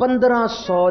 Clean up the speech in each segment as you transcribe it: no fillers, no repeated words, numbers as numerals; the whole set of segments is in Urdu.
1500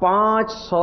500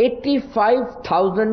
85,000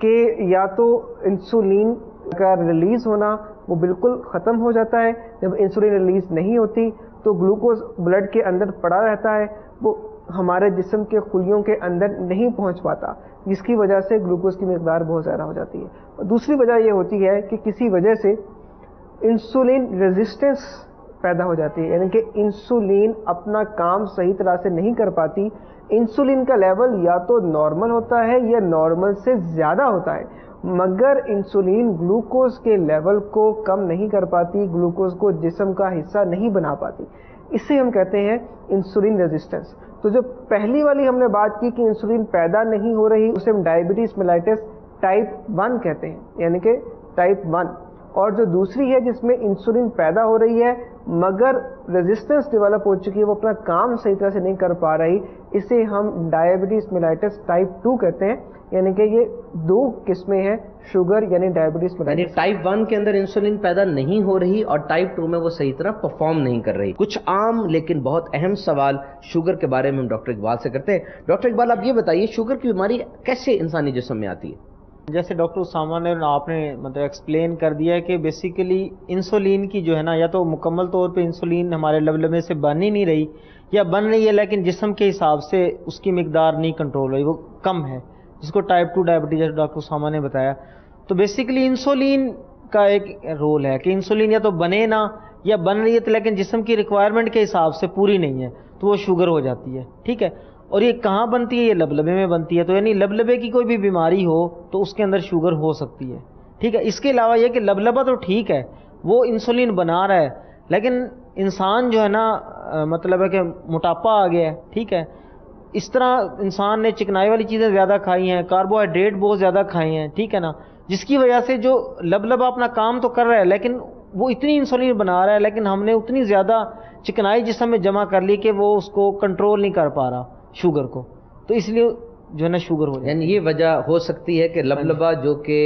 کہ یا تو انسولین کا ریلیز ہونا وہ بالکل ختم ہو جاتا ہے، جب انسولین ریلیز نہیں ہوتی تو گلوکوز بلڈ کے اندر پڑا رہتا ہے، وہ ہمارے جسم کے خلیوں کے اندر نہیں پہنچ پاتا، جس کی وجہ سے گلوکوز کی مقدار بہت زیادہ ہو جاتی ہے. اور دوسری وجہ یہ ہوتی ہے کہ کسی وجہ سے انسولین ریزسٹنس پیدا ہو جاتی ہے، یعنی کہ انسولین اپنا کام صحیح طرح سے نہیں کر پاتی. انسولین کا لیول یا تو نارمل ہوتا ہے یا نارمل سے زیادہ ہوتا ہے، مگر انسولین گلوکوز کے لیول کو کم نہیں کر پاتی، گلوکوز کو جسم کا حصہ نہیں بنا پاتی. اسے ہم کہتے ہیں انسولین ریزسٹنس. تو جو پہلی والی ہم نے بات کی کہ انسولین پیدا نہیں ہو رہی، اسے ہم ڈائبٹیز میلائٹس ٹائپ 1 کہتے ہیں، یعنی کہ ٹائپ 1. اور جو دوسری ہے جس میں انسولین پیدا ہو رہی ہے مگر ریزسٹنس ڈیولپ ہو چکی ہے، وہ اپنا کام صحیح طرح سے نہیں کر پا رہی، اسے ہم ڈائبٹیز میلائٹس ٹائپ 2 کہتے ہیں. یعنی کہ یہ دو قسمیں ہیں شوگر یعنی ڈائبٹیز میلائٹس. یعنی ٹائپ 1 کے اندر انسولین پیدا نہیں ہو رہی اور ٹائپ 2 میں وہ صحیح طرح پرفارم نہیں کر رہی. کچھ عام لیکن بہت اہم سوال شوگر کے بارے میں ہم ڈاکٹر اقبال سے کرتے ہیں. ڈاکٹر اقبال آپ یہ بتائیے شوگر کی بیماری کیسے انسانی جسم میں آتی ہے؟ جیسے ڈاکٹر اسامہ نے آپ نے مطلب ایکسپلین کر دیا ہے کہ بیسیکلی انسولین کی جو ہے نا، یا تو مکمل طور پہ انسولین ہمارے لبلبے سے بن ہی نہیں رہی، یا بن رہی ہے لیکن جسم کے حساب سے اس کی مقدار نہیں کنٹرول ہوئی، وہ کم ہے، جس کو ٹائپ 2 ڈائبٹیز ڈاکٹر اسامہ نے بتایا. تو بیسیکلی انسولین کا ایک رول ہے کہ انسولین یا تو بنے نہ، یا بن رہی ہے لیکن جسم کی ریکوائرمنٹ کے حساب سے پوری نہیں ہے، تو وہ شوگر ہو جاتی ہے. ٹھیک ہے، اور یہ کہاں بنتی ہے؟ یہ لبلبے میں بنتی ہے. تو یعنی لبلبے کی کوئی بھی بیماری ہو تو اس کے اندر شوگر ہو سکتی ہے. ٹھیک ہے، اس کے علاوہ یہ کہ لبلبہ تو ٹھیک ہے، وہ انسولین بنا رہا ہے، لیکن انسان جو ہے نا مطلب ہے کہ موٹاپا آ گیا ہے. ٹھیک ہے، اس طرح انسان نے چکنائی والی چیزیں زیادہ کھائی ہیں، کاربوہائیڈریٹ بہت زیادہ کھائے ہیں. ٹھیک ہے نا، جس کی وجہ سے جو لبلبہ اپنا کام تو کر رہا ہے لیکن وہ اتنی انسولین بنا رہا ہے، لیکن ہم نے اتنی زیادہ چکنائی جسم میں جمع کر لی کہ وہ اس کو کنٹرول نہیں کر پا رہا شوگر کو، تو اس لیے جو ہے نا شوگر ہو جاتی ہے. یعنی یہ وجہ ہو سکتی ہے کہ لبلبہ جو کہ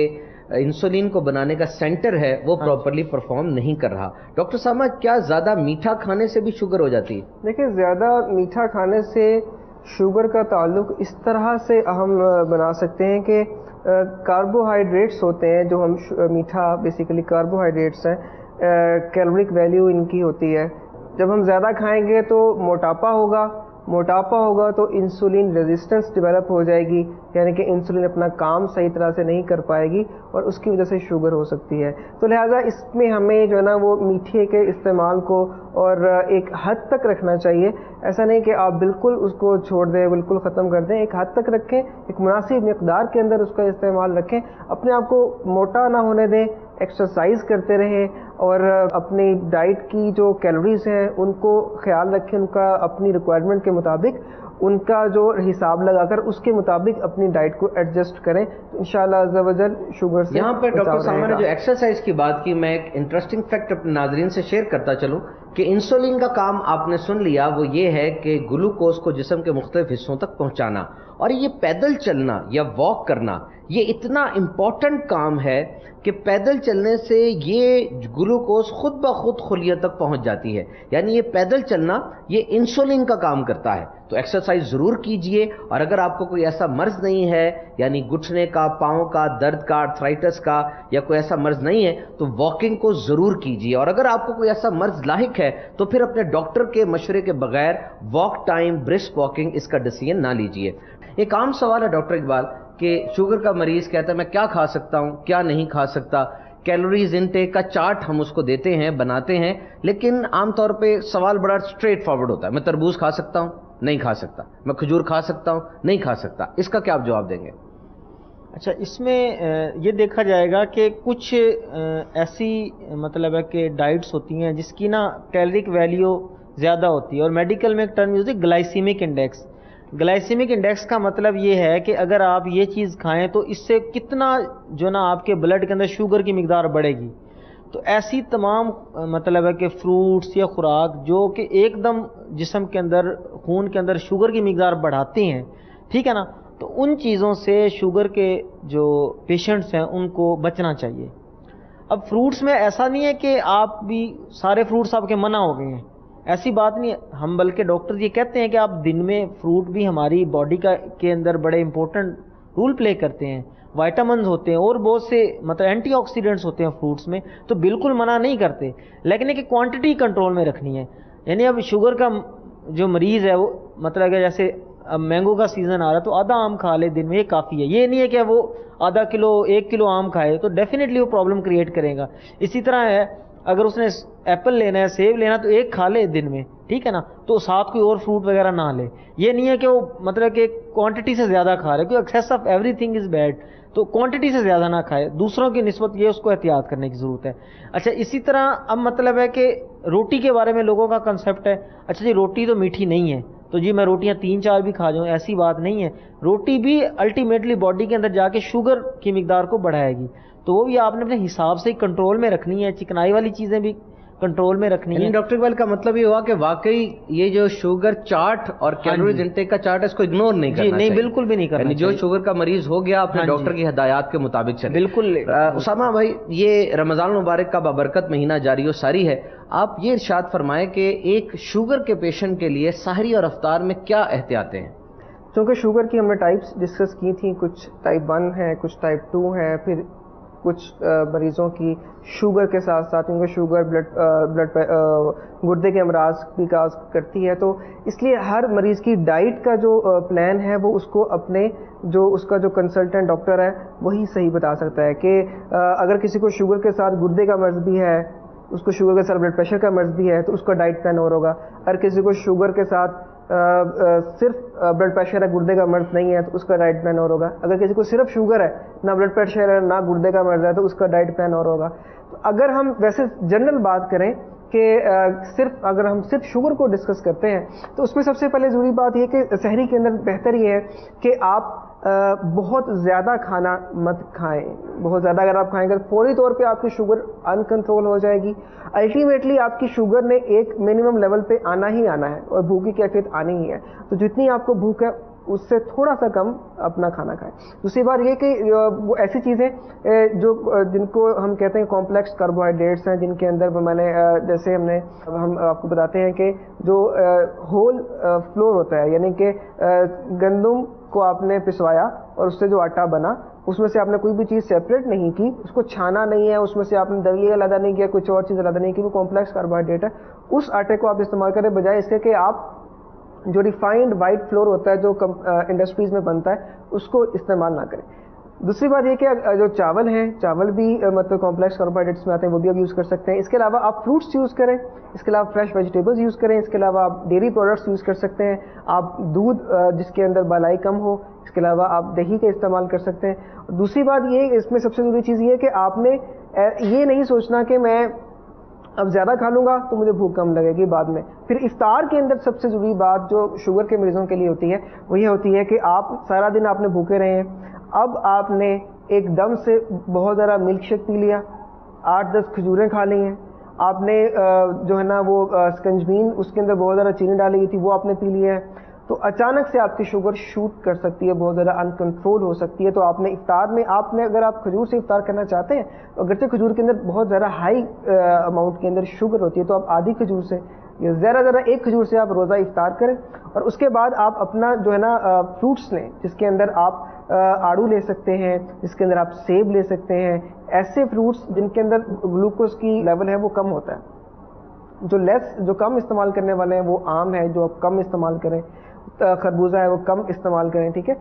انسولین کو بنانے کا سینٹر ہے وہ پراپرلی پرفارم نہیں کر رہا. ڈاکٹر سامہ کیا زیادہ میٹھا کھانے سے بھی شوگر ہو جاتی ہے؟ دیکھیں، زیادہ میٹھا کھانے سے شوگر کا تعلق اس طرح سے ہم بنا سکتے ہیں کہ کاربوہائیڈریٹس ہوتے ہیں جو ہم میٹھا بیسیکلی کاربوہائیڈریٹس ہیں، کیلورک ویلیو ان کی ہوتی ہے. جب ہم زیادہ کھائیں گے تو موٹاپا ہوگا تو انسولین ریزسٹنس ڈیولپ ہو جائے گی، یعنی کہ انسولین اپنا کام صحیح طرح سے نہیں کر پائے گی اور اس کی وجہ سے شوگر ہو سکتی ہے. تو لہٰذا اس میں ہمیں جو ہے نا وہ میٹھے کے استعمال کو اور ایک حد تک رکھنا چاہیے. ایسا نہیں کہ آپ بالکل اس کو چھوڑ دیں، بالکل ختم کر دیں. ایک حد تک رکھیں، ایک مناسب مقدار کے اندر اس کا استعمال رکھیں. اپنے آپ کو موٹا نہ ہونے دیں، ایکسرسائز کرتے رہیں اور اپنی ڈائٹ کی جو کیلوریز ہیں ان کو خیال رکھیں، ان کا اپنی ریکوائرمنٹ کے مطابق ان کا جو حساب لگا کر اس کے مطابق اپنی ڈائٹ کو ایڈجسٹ کریں تو انشاءاللہ عز و جل شوگر سے یہاں پہ ڈاکٹر بچاؤ سامہ رہے نے گا. جو ایکسرسائز کی بات کی، میں ایک انٹرسٹنگ فیکٹ اپنے ناظرین سے شیئر کرتا چلوں کہ انسولین کا کام آپ نے سن لیا، وہ یہ ہے کہ گلوکوز کو جسم کے مختلف حصوں تک پہنچانا، اور یہ پیدل چلنا یا واک کرنا یہ اتنا امپورٹنٹ کام ہے کہ پیدل چلنے سے یہ گلوکوز خود بخود خلیہ تک پہنچ جاتی ہے. یعنی یہ پیدل چلنا یہ انسولین کا کام کرتا ہے. تو ایکسرسائز ضرور کیجئے، اور اگر آپ کو کوئی ایسا مرض نہیں ہے یعنی گھٹنے کا، پاؤں کا درد کا، آرتھرائٹس کا یا کوئی ایسا مرض نہیں ہے تو واکنگ کو ضرور کیجئے. اور اگر آپ کو کوئی ایسا مرض لاحق ہے تو پھر اپنے ڈاکٹر کے مشورے کے بغیر واک ٹائم برسک واکنگ اس کا ڈیسیژن نہ لیجئے. ایک عام سوال ہے ڈاکٹر اقبال کہ شوگر کا مریض کہتا ہے میں کیا کھا سکتا ہوں، کیا نہیں کھا سکتا. کیلوریز انٹیک کا چارٹ ہم اس کو دیتے ہیں، بناتے ہیں، لیکن عام طور پہ سوال بڑا اسٹریٹ فارورڈ ہوتا ہے. میں تربوز کھا سکتا ہوں؟ نہیں کھا سکتا. میں کھجور کھا سکتا ہوں؟ نہیں کھا سکتا. اس کا کیا آپ جواب دیں گے؟ اچھا، اس میں یہ دیکھا جائے گا کہ کچھ ایسی مطلب ہے کہ ڈائٹس ہوتی ہیں جس کی نا کیلریک ویلیو زیادہ ہوتی ہے، اور میڈیکل میں ایک ٹرم یوز ہے گلائسیمک انڈیکس. گلائسیمک انڈیکس کا مطلب یہ ہے کہ اگر آپ یہ چیز کھائیں تو اس سے کتنا جو نا آپ کے بلڈ کے اندر شوگر کی مقدار بڑھے گی. تو ایسی تمام مطلب ہے کہ فروٹس یا خوراک جو کہ ایک دم جسم کے اندر خون کے اندر شوگر کی مقدار بڑھاتی ہیں، ٹھیک ہے نا، تو ان چیزوں سے شوگر کے جو پیشنٹس ہیں ان کو بچنا چاہیے. اب فروٹس میں ایسا نہیں ہے کہ آپ بھی سارے فروٹس آپ کے منع ہو گئے ہیں، ایسی بات نہیں ہے. ہم بلکہ ڈاکٹر یہ کہتے ہیں کہ آپ دن میں فروٹ بھی ہماری باڈی کے اندر بڑے امپورٹنٹ رول پلے کرتے ہیں. وائٹامنز ہوتے ہیں اور بہت سے مطلب اینٹی آکسیڈنٹس ہوتے ہیں فروٹس میں، تو بالکل منع نہیں کرتے، لیکن ایک کوانٹٹی کنٹرول میں رکھنی ہے. یعنی اب شوگر کا جو مریض ہے وہ مطلب کہ جیسے اب مینگو کا سیزن آ رہا ہے تو آدھا آم کھا لے دن میں، یہ کافی ہے. یہ نہیں ہے کہ وہ آدھا کلو 1 کلو آم کھائے تو ڈیفینیٹلی وہ پرابلم کریٹ کرے گا. اسی طرح ہے اگر اس نے ایپل لینا ہے، سیب لینا تو 1 کھا لے دن میں، ٹھیک ہے نا، تو ساتھ کوئی اور فروٹ وغیرہ نہ لے. یہ نہیں ہے کہ وہ مطلب کہ کوانٹٹی سے زیادہ کھا رہے، کیونکہ access of every thing is bad, تو کوانٹٹی سے زیادہ نہ کھائے، دوسروں کی نسبت یہ اس کو احتیاط کرنے کی ضرورت ہے. اچھا اسی طرح اب مطلب ہے کہ روٹی کے بارے میں لوگوں کا کنسیپٹ ہے اچھا جی روٹی تو میٹھی نہیں ہے تو جی میں روٹیاں 3-4 بھی کھا جاؤں، ایسی بات نہیں ہے. روٹی بھی الٹیمیٹلی باڈی کے اندر جا کے شوگر کی مقدار کو بڑھائے گی، تو وہ بھی آپ نے اپنے حساب سے کنٹرول میں رکھنی ہے. چکنائی والی چیزیں بھی کنٹرول میں رکھنی ہے. یعنی ڈاکٹر اقبال کا مطلب یہ ہوا کہ واقعی یہ جو شوگر چارٹ اور کیلوریز انٹیک کا چارٹ ہے اس کو اگنور نہیں کرنا نہیں چاہیے. بالکل بھی نہیں کرنا یعنی جو چاہیے. شوگر کا مریض ہو گیا اپنے ڈاکٹر کی ہدایات کے مطابق چلے. بالکل. اسامہ بھائی یہ رمضان المبارک کا بابرکت مہینہ جاری و ساری ہے، آپ یہ ارشاد فرمائیں کہ ایک شوگر کے پیشنٹ کے لیے سحری اور افطار میں کیا احتیاطیں ہیں؟ چونکہ شوگر کی ہم نے ٹائپس ڈسکس کی تھیں، کچھ ٹائپ 1 ہے، کچھ ٹائپ 2 ہے، پھر کچھ مریضوں کی شوگر کے ساتھ ساتھ کیونکہ شوگر بلڈ گردے کے امراض بھی کاز کرتی ہے، تو اس لیے ہر مریض کی ڈائٹ کا جو پلان ہے وہ اس کو اپنے جو اس کا جو کنسلٹنٹ ڈاکٹر ہے وہی صحیح بتا سکتا ہے کہ اگر کسی کو شوگر کے ساتھ گردے کا مرض بھی ہے، اس کو شوگر کے ساتھ بلڈ پریشر کا مرض بھی ہے تو اس کا ڈائٹ پلان اور ہوگا. اگر کسی کو شوگر کے ساتھ صرف بلڈ پریشر ہے، گردے کا مرض نہیں ہے تو اس کا ڈائٹ پلان اور ہوگا. اگر کسی کو صرف شوگر ہے، نہ بلڈ پریشر ہے نہ گردے کا مرض ہے تو اس کا ڈائٹ پلان اور ہوگا. تو اگر ہم ویسے جنرل بات کریں کہ اگر ہم صرف شوگر کو ڈسکس کرتے ہیں تو اس میں سب سے پہلے ضروری بات یہ کہ سحری کے اندر بہتر یہ ہے کہ آپ بہت زیادہ کھانا مت کھائیں. بہت زیادہ اگر آپ کھائیں گے فوری طور پہ آپ کی شوگر ان کنٹرول ہو جائے گی. الٹیمیٹلی آپ کی شوگر نے ایک منیمم لیول پہ آنا ہی آنا ہے اور بھوک کی کیفیت آنی ہی ہے. تو جتنی آپ کو بھوک ہے اس سے تھوڑا سا کم اپنا کھانا کھائیں. دوسری بات یہ کہ وہ ایسی چیزیں جو جن کو ہم کہتے ہیں کمپلیکس کاربوہائیڈریٹس ہیں، جن کے اندر میں نے جیسے ہم آپ کو بتاتے ہیں کہ جو ہول فلور ہوتا ہے، یعنی کہ گندم کو آپ نے پسوایا اور اس سے جو آٹا بنا اس میں سے آپ نے کوئی بھی چیز سیپریٹ نہیں کی، اس کو چھانا نہیں ہے، اس میں سے آپ نے دلی علیحدہ نہیں کیا، کچھ اور چیز علیحدہ نہیں کی، وہ کمپلیکس کاربوہائیڈریٹ ہے. اس آٹے کو آپ استعمال کریں بجائے اس کے کہ آپ جو ریفائنڈ وائٹ فلور ہوتا ہے جو انڈسٹریز میں بنتا ہے اس کو استعمال نہ کریں. دوسری بات یہ کہ جو چاول ہیں، چاول بھی مطلب کمپلیکس کاربوہائیڈریٹس میں آتے ہیں، وہ بھی آپ یوز کر سکتے ہیں. اس کے علاوہ آپ فروٹس یوز کریں، اس کے علاوہ فریش ویجیٹیبلز یوز کریں، اس کے علاوہ آپ ڈیری پروڈکٹس یوز کر سکتے ہیں. آپ دودھ جس کے اندر بالائی کم ہو، اس کے علاوہ آپ دہی کا استعمال کر سکتے ہیں. دوسری بات یہ اس میں سب سے ضروری چیز یہ ہے کہ آپ نے یہ نہیں سوچنا کہ میں اب زیادہ کھا لوں گا تو مجھے بھوک کم لگے گی بعد میں. پھر افطار کے اندر سب سے ضروری بات جو شوگر کے مریضوں کے لیے ہوتی ہے وہ یہ ہوتی ہے کہ آپ سارا دن آپ نے بھوکے رہے ہیں، اب آپ نے ایک دم سے بہت زیادہ ملک شیک پی لیا، 8-10 کھجوریں کھا لی ہیں، آپ نے جو ہے نا وہ سکنجبین اس کے اندر بہت زیادہ چینی ڈالی ہوئی تھی وہ آپ نے پی لیا ہے، تو اچانک سے آپ کی شوگر شوٹ کر سکتی ہے، بہت زیادہ ان کنٹرول ہو سکتی ہے. تو آپ نے افطار میں اگر آپ کھجور سے افطار کرنا چاہتے ہیں تو اگرچہ کھجور کے اندر بہت زیادہ ہائی اماؤنٹ کے اندر شوگر ہوتی ہے تو آپ آدھی کھجور سے یا زیادہ 1 کھجور سے آپ روزہ افطار کریں. اور اس کے بعد آپ اپنا جو ہے نا فروٹس لیں، جس کے اندر آپ آڑو لے سکتے ہیں، جس کے اندر آپ سیب لے سکتے ہیں. ایسے فروٹس جن کے اندر گلوکوز کی لیول ہے وہ کم ہوتا ہے. جو کم استعمال کرنے والے ہیں وہ آم ہے جو آپ کم استعمال کریں، خربوزہ ہے وہ کم استعمال کریں، ٹھیک ہے.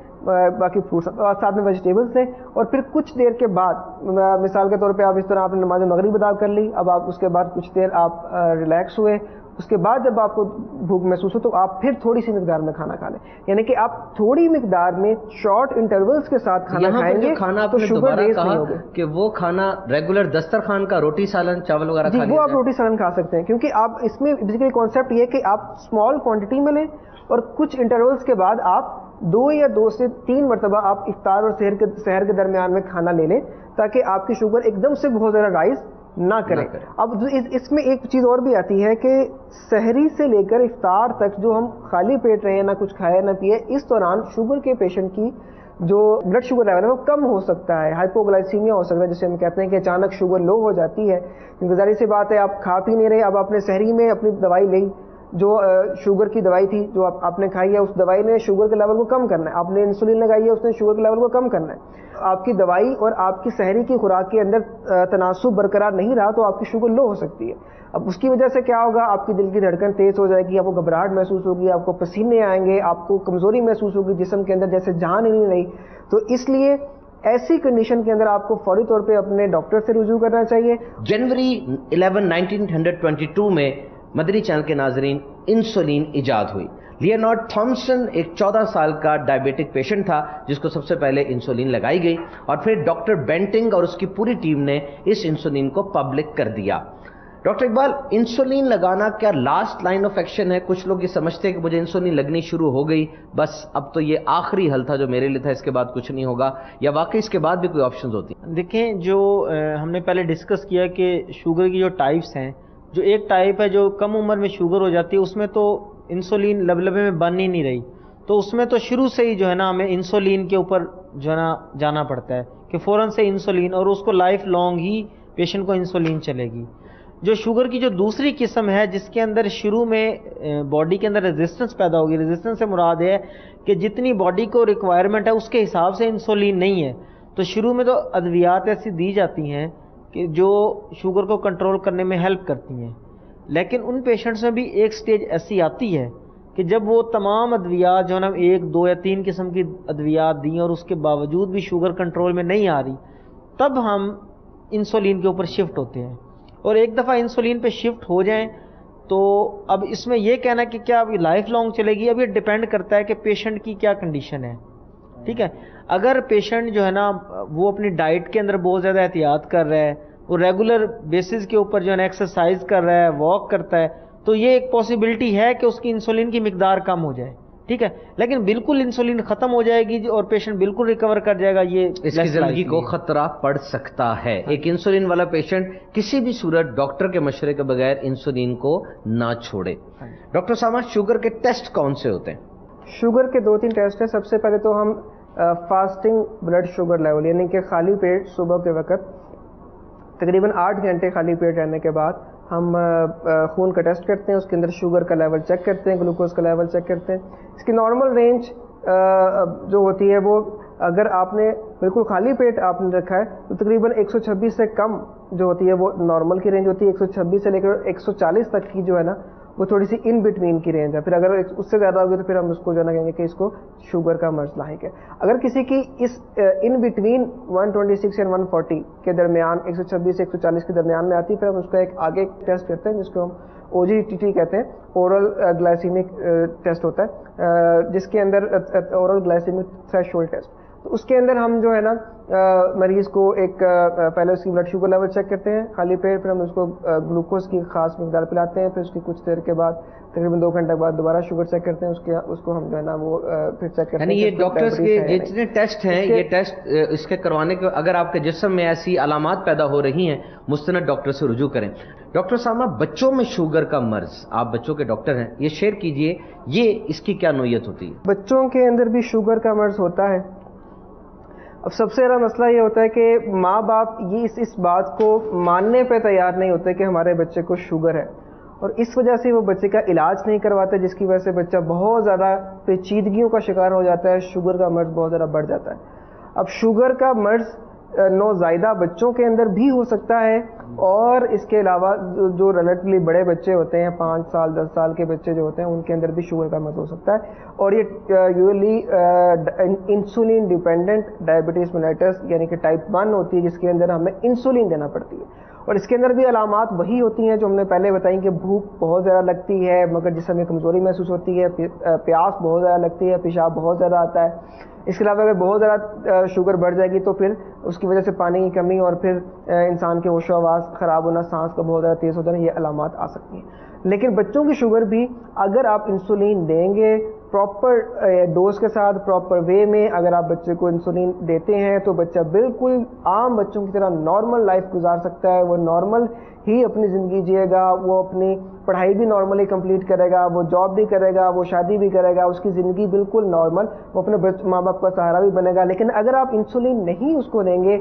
باقی فروٹس ساتھ میں ویجیٹیبلس ہیں. اور پھر کچھ دیر کے بعد مثال کے طور پہ آپ اس طرح آپ نے نماز مغرب ادا کر لی، اب آپ اس کے بعد کچھ دیر آپ ریلیکس ہوئے، اس کے بعد جب آپ کو بھوک محسوس ہو تو آپ پھر تھوڑی سی مقدار میں کھانا کھا لیں. یعنی کہ آپ تھوڑی مقدار میں شارٹ انٹرولز کے ساتھ کھانا کھائیں گے کھانا تو شوگر ریز نہیں ہوگی. کہ وہ کھانا ریگولر دسترخوان کا روٹی سالن چاول وغیرہ جی وہ آپ روٹی سالن کھا سکتے ہیں، کیونکہ آپ اس میں بیسیکلی کانسیپٹ یہ ہے کہ آپ اسمال کوانٹٹی میں لیں اور کچھ انٹرولز کے بعد آپ 2 سے 3 مرتبہ آپ افطار اور سحر کے درمیان میں کھانا لے لیں تاکہ آپ کی شوگر ایک دم سے بہت زیادہ رائز نہ کریں. اب اس میں ایک چیز اور بھی آتی ہے کہ سحری سے لے کر افطار تک جو ہم خالی پیٹ رہے ہیں، نہ کچھ کھائے نہ پیے، اس دوران شوگر کے پیشنٹ کی جو بلڈ شوگر لیول ہے وہ کم ہو سکتا ہے، ہائپوگلائسیمیا ہو سکتا ہے، جسے ہم کہتے ہیں کہ اچانک شوگر لو ہو جاتی ہے. کیونکہ ظاہر سی بات ہے آپ کھا پی نہیں رہے، اب آپ نے سحری میں اپنی دوائی لی، جو شوگر کی دوائی تھی جو آپ نے کھائی ہے، اس دوائی نے شوگر کے لیول کو کم کرنا ہے. آپ نے انسولین لگائی ہے، اس نے شوگر کے لیول کو کم کرنا ہے. آپ کی دوائی اور آپ کی سحری کی خوراک کے اندر تناسب برقرار نہیں رہا تو آپ کی شوگر لو ہو سکتی ہے. اب اس کی وجہ سے کیا ہوگا، آپ کی دل کی دھڑکن تیز ہو جائے گی، آپ کو گھبراہٹ محسوس ہوگی، آپ کو پسینے آئیں گے، آپ کو کمزوری محسوس ہوگی جسم کے اندر، جیسے جان ہی نہیں رہی. تو اس لیے ایسی کنڈیشن کے اندر آپ کو فوری طور پہ اپنے ڈاکٹر سے رجوع کرنا چاہیے. جنوری 11 1922 میں مدنی چینل کے ناظرین انسولین ایجاد ہوئی. لیونارڈ تھامسن ایک 14 سال کا ڈائبیٹک پیشنٹ تھا جس کو سب سے پہلے انسولین لگائی گئی، اور پھر ڈاکٹر بینٹنگ اور اس کی پوری ٹیم نے اس انسولین کو پبلک کر دیا. ڈاکٹر اقبال، انسولین لگانا کیا لاسٹ لائن آف ایکشن ہے؟ کچھ لوگ یہ سمجھتے ہیں کہ مجھے انسولین لگنی شروع ہو گئی، بس اب تو یہ آخری حل تھا جو میرے لیے تھا، اس کے بعد کچھ نہیں ہوگا، یا واقعی اس کے بعد بھی کوئی آپشنز ہوتی ہیں؟ دیکھیں، جو ہم نے پہلے ڈسکس کیا کہ شوگر کی جو ٹائپس ہیں، جو ایک ٹائپ ہے جو کم عمر میں شوگر ہو جاتی ہے، اس میں تو انسولین لبلبے میں بن ہی نہیں رہی، تو اس میں تو شروع سے ہی جو ہے نا ہمیں انسولین کے اوپر جو ہے نا جانا پڑتا ہے کہ فوراً سے انسولین، اور اس کو لائف لانگ ہی پیشنٹ کو انسولین چلے گی. جو شوگر کی جو دوسری قسم ہے جس کے اندر شروع میں باڈی کے اندر ریزسٹنس پیدا ہوگی، ریزسٹنس سے مراد ہے کہ جتنی باڈی کو ریکوائرمنٹ ہے اس کے حساب سے انسولین نہیں ہے، تو شروع میں تو ادویات ایسی دی جاتی ہیں کہ جو شوگر کو کنٹرول کرنے میں ہیلپ کرتی ہیں. لیکن ان پیشنٹس میں بھی ایک سٹیج ایسی آتی ہے کہ جب وہ تمام ادویات جو ہے نا 1 2 یا 3 قسم کی ادویات دیں اور اس کے باوجود بھی شوگر کنٹرول میں نہیں آ رہی، تب ہم انسولین کے اوپر شفٹ ہوتے ہیں. اور ایک دفعہ انسولین پہ شفٹ ہو جائیں تو اب اس میں یہ کہنا کہ کیا اب یہ لائف لانگ چلے گی، اب یہ ڈیپینڈ کرتا ہے کہ پیشنٹ کی کیا کنڈیشن ہے. ٹھیک ہے، اگر پیشنٹ جو ہے نا وہ اپنی ڈائٹ کے اندر بہت زیادہ احتیاط کر رہا ہے، وہ ریگولر بیسز کے اوپر جو ہے نا ایکسرسائز کر رہا ہے، واک کرتا ہے، تو یہ ایک پاسبلٹی ہے کہ اس کی انسولین کی مقدار کم ہو جائے. ٹھیک ہے، لیکن بالکل انسولین ختم ہو جائے گی اور پیشنٹ بالکل ریکور کر جائے گا، یہ اس کی زندگی کو خطرہ پڑ سکتا ہے. ایک انسولین والا پیشنٹ کسی بھی صورت ڈاکٹر کے مشورے کے بغیر انسولین کو نہ چھوڑے. ڈاکٹر سامہ، شوگر کے ٹیسٹ کون سے ہوتے ہیں؟ شوگر کے 2-3 ٹیسٹ ہیں. سب سے پہلے تو ہم فاسٹنگ بلڈ شوگر لیول، یعنی کہ خالی پیٹ صبح کے وقت تقریباً 8 گھنٹے خالی پیٹ رہنے کے بعد ہم خون کا ٹیسٹ کرتے ہیں، اس کے اندر شوگر کا لیول چیک کرتے ہیں، گلوکوز کا لیول چیک کرتے ہیں. اس کی نارمل رینج جو ہوتی ہے وہ اگر آپ نے بالکل خالی پیٹ آپ نے رکھا ہے تو تقریباً 126 سے کم جو ہوتی ہے وہ نارمل کی رینج ہوتی ہے. 126 سے لے کر 140 تک کی جو ہے نا وہ تھوڑی سی ان بٹوین کی رینج ہے. پھر اگر اس سے زیادہ ہوگی تو پھر ہم اس کو جو ہے نا کہیں گے کہ اس کو شوگر کا مرض لاحق ہے. اگر کسی کی اس ان بٹوین 126 اور 140 کے درمیان، 126 سے 140 کے درمیان میں آتی ہے، پھر ہم اس کا ایک آگے ٹیسٹ کرتے ہیں جس کو ہم OGTT کہتے ہیں، اورل گلائسیمک ٹیسٹ ہوتا ہے، جس کے اندر اورل گلائسیمک تھریشولڈ ٹیسٹ. تو اس کے اندر ہم جو ہے نا مریض کو ایک پہلے اس کی بلڈ شوگر لیول چیک کرتے ہیں خالی پیٹ، پھر ہم اس کو گلوکوز کی خاص مقدار پلاتے ہیں، پھر اس کی کچھ دیر کے بعد تقریباً 2 گھنٹے بعد دوبارہ شوگر چیک کرتے ہیں، اس کو ہم جو ہے نا وہ پھر چیک کرتے ہیں. یعنی یہ ڈاکٹرز کے جتنے ٹیسٹ ہیں، یہ ٹیسٹ اس کے کروانے کے اگر آپ کے جسم میں ایسی علامات پیدا ہو رہی ہیں، مستند ڈاکٹر سے رجوع کریں. ڈاکٹر سامہ، بچوں میں شوگر کا مرض، آپ بچوں کے ڈاکٹر ہیں، یہ شیئر کیجئے، یہ اس کی کیا نوعیت ہوتی ہے؟ بچوں کے اندر بھی شوگر کا مرض ہوتا ہے. اب سب سے بڑا مسئلہ یہ ہوتا ہے کہ ماں باپ یہ اس بات کو ماننے پہ تیار نہیں ہوتے کہ ہمارے بچے کو شوگر ہے، اور اس وجہ سے وہ بچے کا علاج نہیں کرواتے، جس کی وجہ سے بچہ بہت زیادہ پیچیدگیوں کا شکار ہو جاتا ہے، شوگر کا مرض بہت زیادہ بڑھ جاتا ہے. اب شوگر کا مرض نوزائیدہ بچوں کے اندر بھی ہو سکتا ہے، اور اس کے علاوہ جو ریلیٹیولی بڑے بچے ہوتے ہیں، 5 سال 10 سال کے بچے جو ہوتے ہیں، ان کے اندر بھی شوگر کا مرض ہو سکتا ہے. اور یہ یوزلی انسولین ڈیپینڈنٹ ڈائبٹیز میلیٹس یعنی کہ ٹائپ 1 ہوتی ہے، جس کے اندر ہمیں انسولین دینا پڑتی ہے. اور اس کے اندر بھی علامات وہی ہوتی ہیں جو ہم نے پہلے بتائیں کہ بھوک بہت زیادہ لگتی ہے مگر جسم میں کمزوری محسوس ہوتی ہے، پیاس بہت زیادہ لگتی ہے، پیشاب بہت زیادہ آتا ہے. اس کے علاوہ اگر بہت زیادہ شوگر بڑھ جائے گی تو پھر اس کی وجہ سے پانی کی کمی اور پھر انسان کے ہوش و حواس خراب ہونا، سانس کا بہت زیادہ تیز ہو جانا، یہ علامات آ سکتی ہیں. لیکن بچوں کی شوگر بھی اگر آپ انسولین دیں گے پراپر ڈوز کے ساتھ، پراپر وے میں اگر آپ بچے کو انسولین دیتے ہیں تو بچہ بالکل عام بچوں کی طرح نارمل لائف گزار سکتا ہے، وہ نارمل ہی اپنی زندگی جیے گا، وہ اپنی پڑھائی بھی نارملی کمپلیٹ کرے گا، وہ جاب بھی کرے گا، وہ شادی بھی کرے گا، اس کی زندگی بالکل نارمل، وہ اپنے ماں باپ کا سہارا بھی بنے گا. لیکن اگر آپ انسولین نہیں اس کو دیں گے،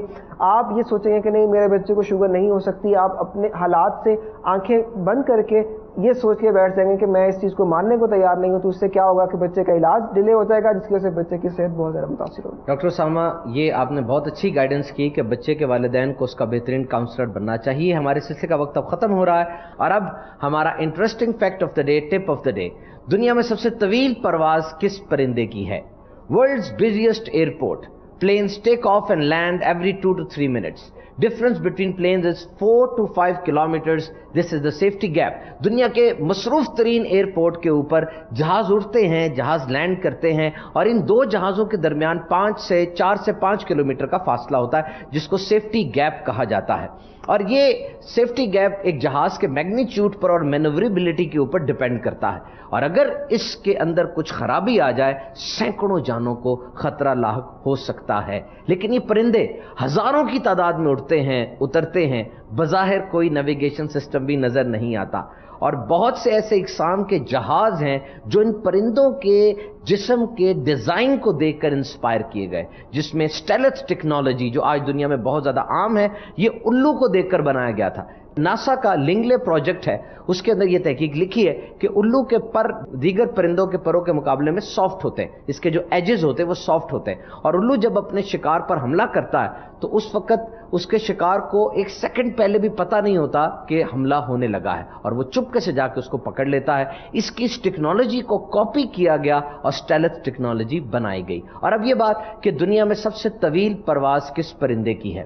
آپ یہ سوچیں گے کہ نہیں میرے بچے کو شوگر نہیں ہو سکتی، آپ اپنے حالات سے آنکھیں بند کر کے یہ سوچ کے بیٹھ جائیں گے کہ میں اس چیز کو ماننے کو تیار نہیں ہوں، تو اس سے کیا ہوگا کہ بچے کا علاج ڈیلے ہو جائے گا، جس کی وجہ سے بچے کی صحت بہت زیادہ متاثر ہوگی. ڈاکٹر اسامہ، یہ آپ نے بہت اچھی گائیڈنس کی کہ بچے کے والدین کو اس کا بہترین کاؤنسلر بننا چاہیے. ہمارے سلسلے کا وقت اب ختم ہو رہا ہے، اور اب ہمارا interesting fact of the day, tip of the day. دنیا میں سب سے طویل پرواز کس پرندے کی ہے؟ World's busiest airport. Planes take off and land every 2 to 3 minutes. Difference between planes is 4 to 5 kilometers. This is the safety gap. دنیا کے مصروف ترین ایئرپورٹ کے اوپر جہاز اڑتے ہیں، جہاز لینڈ کرتے ہیں، اور ان دو جہازوں کے درمیان 4 سے 5 کلومیٹر کا فاصلہ ہوتا ہے، جس کو سیفٹی گیپ کہا جاتا ہے. اور یہ سیفٹی گیپ ایک جہاز کے میگنیچیوڈ پر اور مینوریبلٹی کے اوپر ڈیپینڈ کرتا ہے، اور اگر اس کے اندر کچھ خرابی آ جائے سینکڑوں جانوں کو خطرہ لاحق ہو سکتا ہے. لیکن یہ پرندے ہزاروں کی تعداد میں اڑتے ہیں، اترتے ہیں، بظاہر کوئی نیویگیشن سسٹم بھی نظر نہیں آتا. اور بہت سے ایسے اقسام کے جہاز ہیں جو ان پرندوں کے جسم کے ڈیزائن کو دیکھ کر انسپائر کیے گئے، جس میں اسٹیلتھ ٹیکنالوجی جو آج دنیا میں بہت زیادہ عام ہے، یہ الو کو دیکھ کر بنایا گیا تھا. ناسا کا لنگلے پروجیکٹ ہے، اس کے اندر یہ تحقیق لکھی ہے کہ الو کے پر دیگر پرندوں کے پروں کے مقابلے میں سافٹ ہوتے ہیں، اس کے جو ایجز ہوتے ہیں وہ سافٹ ہوتے ہیں، اور الو جب اپنے شکار پر حملہ کرتا ہے تو اس وقت اس کے شکار کو 1 سیکنڈ پہلے بھی پتہ نہیں ہوتا کہ حملہ ہونے لگا ہے، اور وہ چپکے سے جا کے اس کو پکڑ لیتا ہے. اس کی اس ٹیکنالوجی کو کاپی کیا گیا اور اسٹیلتھ ٹیکنالوجی بنائی گئی. اور اب یہ بات کہ دنیا میں سب سے طویل پرواز کس پرندے کی ہے؟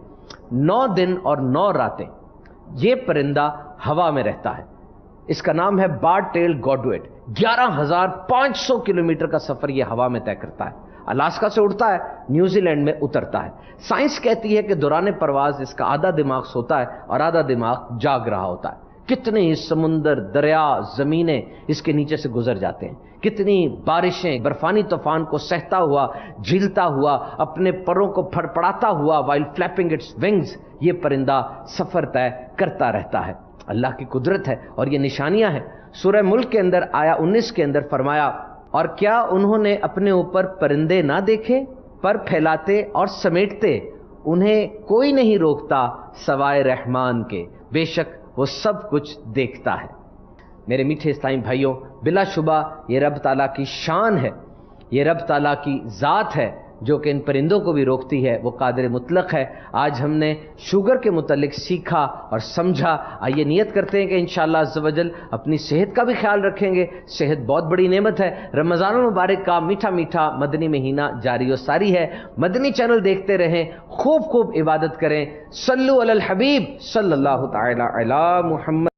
9 دن اور 9 راتیں یہ پرندہ ہوا میں رہتا ہے. اس کا نام ہے بارڈ ٹیل گوڈویٹ. 11,500 کلومیٹر کا سفر یہ ہوا میں طے کرتا ہے. الاسکا سے اڑتا ہے، نیوزی لینڈ میں اترتا ہے. سائنس کہتی ہے کہ دوران پرواز اس کا آدھا دماغ سوتا ہے اور آدھا دماغ جاگ رہا ہوتا ہے. کتنے ہی سمندر، دریا، زمینیں اس کے نیچے سے گزر جاتے ہیں، کتنی بارشیں، برفانی طوفان کو سہتا ہوا، جھیلتا ہوا، اپنے پروں کو پھڑپڑاتا ہوا while flapping its wings یہ پرندہ سفر طے کرتا رہتا ہے. اللہ کی قدرت ہے اور یہ نشانیاں ہیں. سورہ ملک کے اندر آیا 19 کے اندر فرمایا، اور کیا انہوں نے اپنے اوپر پرندے نہ دیکھے؟ پر پھیلاتے اور سمیٹتے، انہیں کوئی نہیں روکتا سوائے رحمان کے، بے شک وہ سب کچھ دیکھتا ہے. میرے میٹھے اسلامی بھائیوں، بلا شبہ یہ رب تعالیٰ کی شان ہے، یہ رب تعالیٰ کی ذات ہے جو کہ ان پرندوں کو بھی روکتی ہے. وہ قادر مطلق ہے. آج ہم نے شوگر کے متعلق سیکھا اور سمجھا. آئیے نیت کرتے ہیں کہ انشاءاللہ عز و جل اپنی صحت کا بھی خیال رکھیں گے. صحت بہت بڑی نعمت ہے. رمضان المبارک کا میٹھا میٹھا مدنی مہینہ جاری و ساری ہے. مدنی چینل دیکھتے رہیں، خوب خوب عبادت کریں. صلو علی الحبیب صلی اللہ تعالی علی محمد.